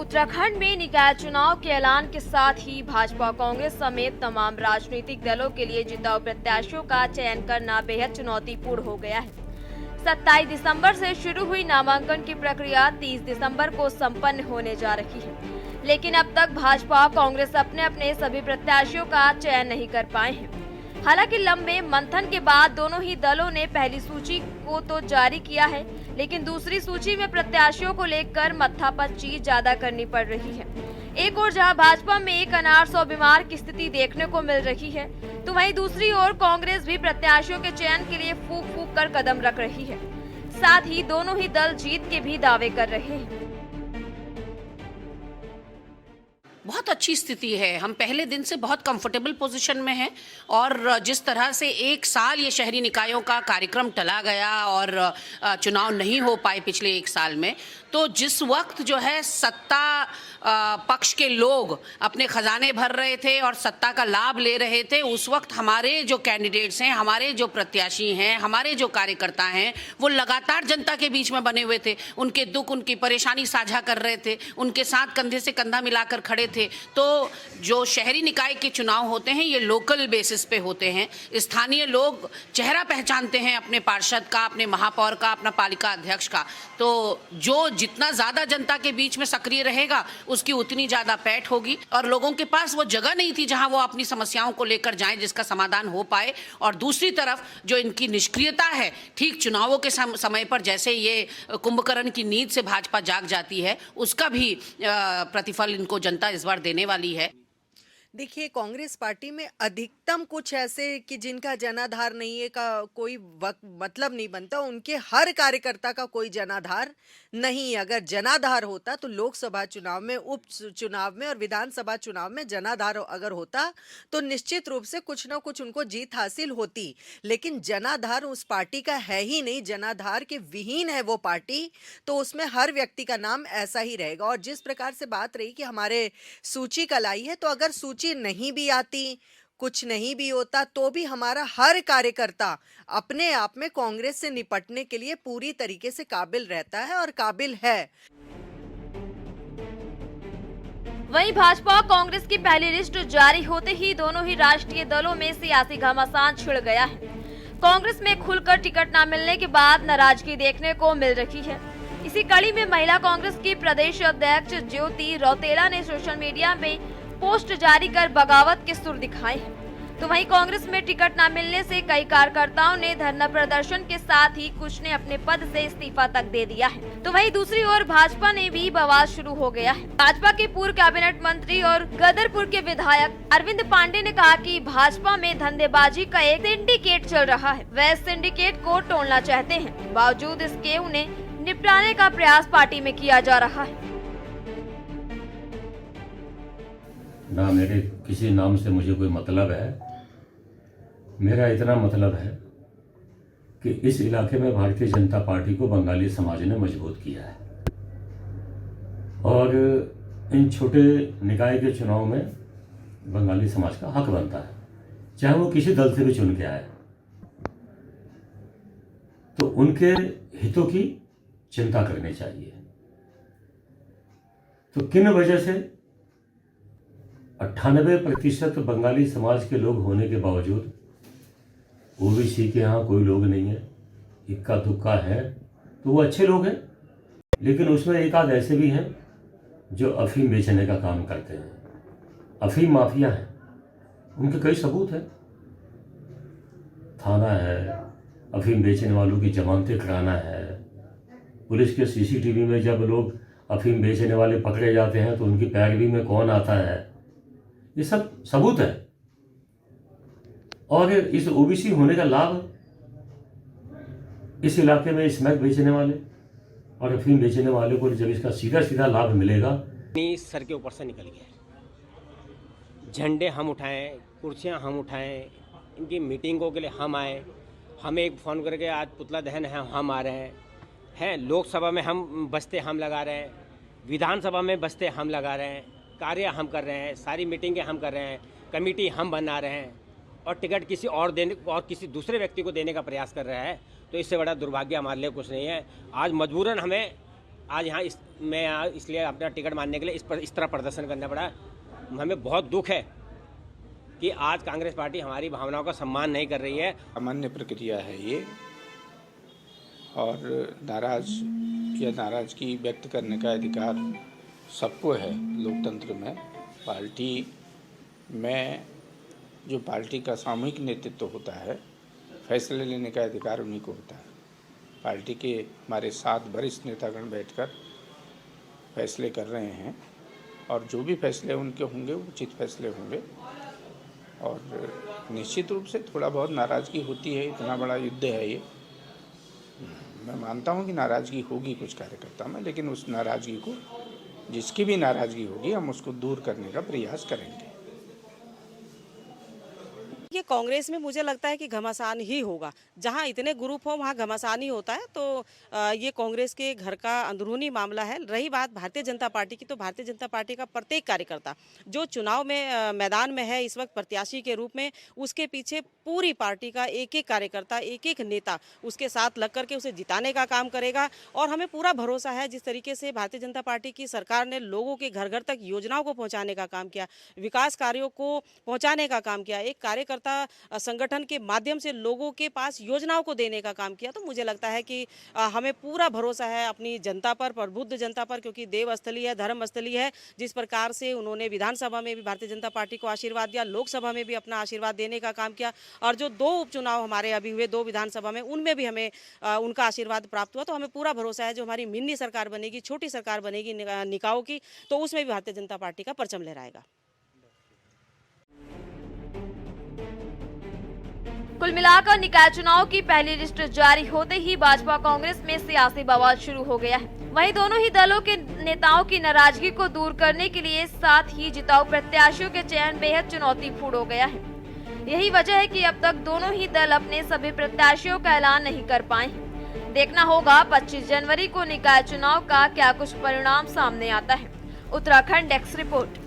उत्तराखंड में निकाय चुनाव के ऐलान के साथ ही भाजपा कांग्रेस समेत तमाम राजनीतिक दलों के लिए जिताऊ प्रत्याशियों का चयन करना बेहद चुनौतीपूर्ण हो गया है। 27 दिसंबर से शुरू हुई नामांकन की प्रक्रिया 30 दिसंबर को संपन्न होने जा रही है, लेकिन अब तक भाजपा कांग्रेस अपने अपने सभी प्रत्याशियों का चयन नहीं कर पाए हैं। हालांकि लंबे मंथन के बाद दोनों ही दलों ने पहली सूची को तो जारी किया है, लेकिन दूसरी सूची में प्रत्याशियों को लेकर मत्थापच्ची ज्यादा करनी पड़ रही है। एक ओर जहां भाजपा में एक अनार 100 बीमार की स्थिति देखने को मिल रही है, तो वहीं दूसरी ओर कांग्रेस भी प्रत्याशियों के चयन के लिए फूंक फूंक कर कदम रख रही है। साथ ही दोनों ही दल जीत के भी दावे कर रहे हैं। बहुत अच्छी स्थिति है। हम पहले दिन से बहुत कंफर्टेबल पोजीशन में हैं और जिस तरह से एक साल ये शहरी निकायों का कार्यक्रम टला गया और चुनाव नहीं हो पाए पिछले एक साल में, तो जिस वक्त जो है सत्ता पक्ष के लोग अपने खजाने भर रहे थे और सत्ता का लाभ ले रहे थे, उस वक्त हमारे जो कैंडिडेट्स हैं, हमारे जो प्रत्याशी हैं, हमारे जो कार्यकर्ता हैं, वो लगातार जनता के बीच में बने हुए थे। उनके दुख, उनकी परेशानी साझा कर रहे थे, उनके साथ कंधे से कंधा मिलाकर खड़े थे। तो जो शहरी निकाय के चुनाव होते हैं ये लोकल बेसिस पे होते हैं। स्थानीय लोग चेहरा पहचानते हैं अपने पार्षद का, अपने महापौर का, अपना पालिका अध्यक्ष का। तो जो जितना ज़्यादा जनता के बीच में सक्रिय रहेगा उसकी उतनी ज़्यादा पैठ होगी। और लोगों के पास वो जगह नहीं थी जहां वो अपनी समस्याओं को लेकर जाएं जिसका समाधान हो पाए। और दूसरी तरफ जो इनकी निष्क्रियता है, ठीक चुनावों के समय पर जैसे ये कुंभकर्ण की नींद से भाजपा जाग जाती है, उसका भी प्रतिफल इनको जनता इस बार देने वाली है। देखिए, कांग्रेस पार्टी में अधिकतम कुछ ऐसे कि जिनका जनाधार नहीं है का कोई मतलब नहीं बनता। उनके हर कार्यकर्ता का कोई जनाधार नहीं है। अगर जनाधार होता तो लोकसभा चुनाव में, उप चुनाव में और विधानसभा चुनाव में जनाधार अगर होता तो निश्चित रूप से कुछ ना कुछ उनको जीत हासिल होती। लेकिन जनाधार उस पार्टी का है ही नहीं, जनाधार के विहीन है वो पार्टी। तो उसमें हर व्यक्ति का नाम ऐसा ही रहेगा। और जिस प्रकार से बात रही कि हमारे सूची कल आई है, तो अगर सूची नहीं भी आती, कुछ नहीं भी होता, तो भी हमारा हर कार्यकर्ता अपने आप में कांग्रेस से निपटने के लिए पूरी तरीके से काबिल रहता है और काबिल है। वहीं भाजपा कांग्रेस की पहली लिस्ट जारी होते ही दोनों ही राष्ट्रीय दलों में सियासी घमासान छिड़ गया है। कांग्रेस में खुलकर टिकट न मिलने के बाद नाराजगी देखने को मिल रही है। इसी कड़ी में महिला कांग्रेस की प्रदेश अध्यक्ष ज्योति रौतेला ने सोशल मीडिया में पोस्ट जारी कर बगावत के सुर दिखाए हैं। तो वहीं कांग्रेस में टिकट न मिलने से कई कार्यकर्ताओं ने धरना प्रदर्शन के साथ ही कुछ ने अपने पद से इस्तीफा तक दे दिया है। तो वहीं दूसरी ओर भाजपा ने भी बवाल शुरू हो गया है। भाजपा के पूर्व कैबिनेट मंत्री और गदरपुर के विधायक अरविंद पांडे ने कहा कि भाजपा में धंधेबाजी का एक सिंडिकेट चल रहा है। वह सिंडिकेट को तोड़ना चाहते हैं, बावजूद इसके उन्हें निपटाने का प्रयास पार्टी में किया जा रहा है। ना मेरे किसी नाम से मुझे कोई मतलब है। मेरा इतना मतलब है कि इस इलाके में भारतीय जनता पार्टी को बंगाली समाज ने मजबूत किया है और इन छोटे निकाय के चुनाव में बंगाली समाज का हक बनता है, चाहे वो किसी दल से भी चुन के आए। तो उनके हितों की चिंता करनी चाहिए। तो किन वजह से 98% बंगाली समाज के लोग होने के बावजूद ओबीसी के यहाँ कोई लोग नहीं है, इक्का दुक्का है, तो वो अच्छे लोग हैं। लेकिन उसमें एक आध ऐसे भी हैं जो अफीम बेचने का काम करते हैं, अफीम माफिया हैं। उनके कई सबूत हैं, थाना है, अफीम बेचने वालों की जमानतें कराना है। पुलिस के सीसीटीवी में जब लोग अफीम बेचने वाले पकड़े जाते हैं तो उनकी पैरवी में कौन आता है, ये सब सबूत है। और इस ओबीसी होने का लाभ इस इलाके में स्मैक बेचने वाले और अफीम बेचने वाले को जब इसका सीधा सीधा लाभ मिलेगा। सर के ऊपर से निकल गया। झंडे हम उठाएं, कुर्सियां हम उठाएं, इनकी मीटिंगों के लिए हम आए, हमें एक फ़ोन करके आज पुतला दहन है हम आ रहे हैं। लोकसभा में हम बस्ते हम लगा रहे हैं, विधानसभा में बस्ते हम लगा रहे हैं, कार्य हम कर रहे हैं, सारी मीटिंगें हम कर रहे हैं, कमेटी हम बना रहे हैं और टिकट किसी और देने और किसी दूसरे व्यक्ति को देने का प्रयास कर रहा है। तो इससे बड़ा दुर्भाग्य हमारे लिए कुछ नहीं है। आज मजबूरन हमें आज यहाँ मैं यहाँ इसलिए अपना टिकट मानने के लिए इस तरह प्रदर्शन करना पड़ा। हमें बहुत दुख है कि आज कांग्रेस पार्टी हमारी भावनाओं का सम्मान नहीं कर रही है। सामान्य प्रक्रिया है ये, और नाराजगी व्यक्त करने का अधिकार सबको है लोकतंत्र में। पार्टी में जो पार्टी का सामूहिक नेतृत्व होता है, फैसले लेने का अधिकार उन्हीं को होता है। पार्टी के हमारे 7 वरिष्ठ नेतागण बैठकर फैसले कर रहे हैं, और जो भी फैसले उनके होंगे उचित फैसले होंगे। और निश्चित रूप से थोड़ा बहुत नाराज़गी होती है, इतना बड़ा युद्ध है ये। मैं मानता हूँ कि नाराज़गी होगी कुछ कार्यकर्ता में, लेकिन उस नाराज़गी को, जिसकी भी नाराज़गी होगी, हम उसको दूर करने का प्रयास करेंगे। ये कांग्रेस में मुझे लगता है कि घमासान ही होगा। जहां इतने ग्रुप हो वहां घमासान ही होता है। तो ये कांग्रेस के घर का अंदरूनी मामला है। रही बात भारतीय जनता पार्टी की, तो भारतीय जनता पार्टी का प्रत्येक कार्यकर्ता जो चुनाव में मैदान में है इस वक्त प्रत्याशी के रूप में, उसके पीछे पूरी पार्टी का एक एक कार्यकर्ता, एक एक नेता उसके साथ लग करके उसे जिताने का काम करेगा। और हमें पूरा भरोसा है, जिस तरीके से भारतीय जनता पार्टी की सरकार ने लोगों के घर घर तक योजनाओं को पहुँचाने का काम किया, विकास कार्यों को पहुँचाने का काम किया, एक कार्यकर्ता संगठन के माध्यम से लोगों के पास योजनाओं को देने का काम किया। तो मुझे लगता है कि हमें पूरा भरोसा है अपनी जनता पर, प्रबुद्ध जनता पर, क्योंकि देवस्थली है, धर्मस्थली है। जिस प्रकार से उन्होंने विधानसभा में भी भारतीय जनता पार्टी को आशीर्वाद दिया, लोकसभा में भी अपना आशीर्वाद देने का काम किया, और जो 2 उपचुनाव हमारे अभी हुए 2 विधानसभा में, उनमें भी हमें उनका आशीर्वाद प्राप्त हुआ। तो हमें पूरा भरोसा है जो हमारी मिनी सरकार बनेगी, छोटी सरकार बनेगी निकायों की, तो उसमें भी भारतीय जनता पार्टी का परचम लहराएगा। कुल मिलाकर निकाय चुनाव की पहली लिस्ट जारी होते ही भाजपा कांग्रेस में सियासी बवाल शुरू हो गया है। वहीं दोनों ही दलों के नेताओं की नाराजगी को दूर करने के लिए साथ ही जिताऊ प्रत्याशियों के चयन बेहद चुनौतीपूर्ण हो गया है। यही वजह है कि अब तक दोनों ही दल अपने सभी प्रत्याशियों का ऐलान नहीं कर पाए हैं। देखना होगा 25 जनवरी को निकाय चुनाव का क्या कुछ परिणाम सामने आता है। Uttarakhand desk report.